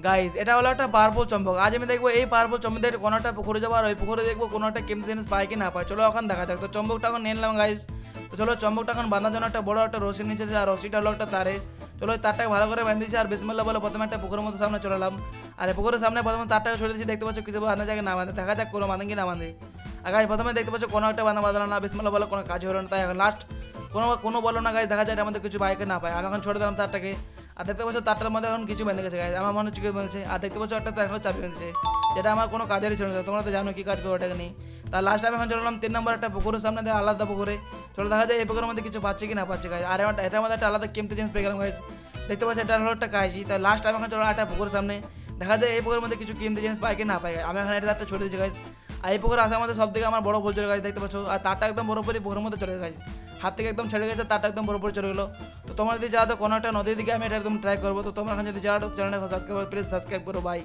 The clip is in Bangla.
গাইস এটা হলো একটা পাওয়ারফুল চম্বক। আজ আমি দেখবো এই পাওয়ারফুল চম্বক কোনো একটা পুকুরে যাবো, আর ওই পুকুরে দেখবো কোনো একটা কেমতি জিনিস পায় কি না পায়। চলো এখন দেখা যাক। তো চম্বকটা এখন নিয়ে নিলাম গাইস। তো চলো চম্বকটা এখন বাঁধার জন্য একটা বড় একটা রশি নিচে, আর রশিটা হলো একটা তারে। চলো ওই তারটাকে ভালো করে বেঁধেছি, আর বিসমিল্লাহ বলে প্রথমে একটা পুকুরের মতো সামনে চলে এলাম। আর এই পুকুরের সামনে প্রথমে তারটাকে ছড়ে দিচ্ছি, দেখতে পাচ্ছ কিছু বাঁধা জায়গায় না বাঁধে, দেখা যাক কোনো বাঁধে কি না বাঁধে। আর গাইস প্রথমে দেখতে পাচ্ছ কোনো একটা বাঁধা বাঁধলো না, বিসমিল্লাহ বলে কোনো কাজ হলো না। তাই এখন লাস্ট কোনো বলো না গাইস, দেখা যায় আমাদের কিছু বাইকে না পায়। আমি এখন ছড়ে দিলাম তারটাকে, আর দেখতে পাচ্ছ তারটার মধ্যে এখন কিছু বেঁধে গেছে গাইস, আমার মনে হচ্ছে কিছু বেঁধেছে। আর দেখতে পাচ্ছ একটা তার চাবি বেঁধেছে, যেটা আমার কোনো কাজেরই ছিল না। তোমরা তো জানো কি কাজ করো ওটাকে নিয়ে। তার লাস্ট আমি এখন চললাম 3 নম্বর একটা পুকুরের সামনে দিয়ে, আলাদা পুকুরে। চলো দেখা যায় এই পুকুরের মধ্যে কিছু পাচ্ছে কি না পাচ্ছে গাইস। আর এটার মধ্যে একটা আলাদা কেমতি জিনিস পেয়ে গেলাম গাইস, দেখতে পাচ্ছি এটা হলো একটা কাশি। তাই লাস্ট আমি এখন চলো একটা পুকুরের সামনে, দেখা যায় এই পুকুরের মধ্যে কিছু কিমতি জিনিস পাই কি না পাই। আমি এখন এটা একটা ছড়ে দিচ্ছি গাইস। আর এই পুকুরে আসার মধ্যে সব থেকে আমার বড় ভুল চলে গেছে, দেখতে পাচ্ছ। আর তারটা একদম বরফরি পুকুরের মধ্যে চলে গেছে, হাত থেকে একদম ছেড়ে গেছে, তারটা একদম বরফরি চলে গেলো। তো তোমরা যদি যাও তো কোনো একটা নদীর দিকে আমি এটা একদম ট্রাই করবো। তো তোমরা এখন যদি যাও চ্যানেলটা সাবস্ক্রাইব, প্লিজ সাবস্ক্রাইব করো ভাই।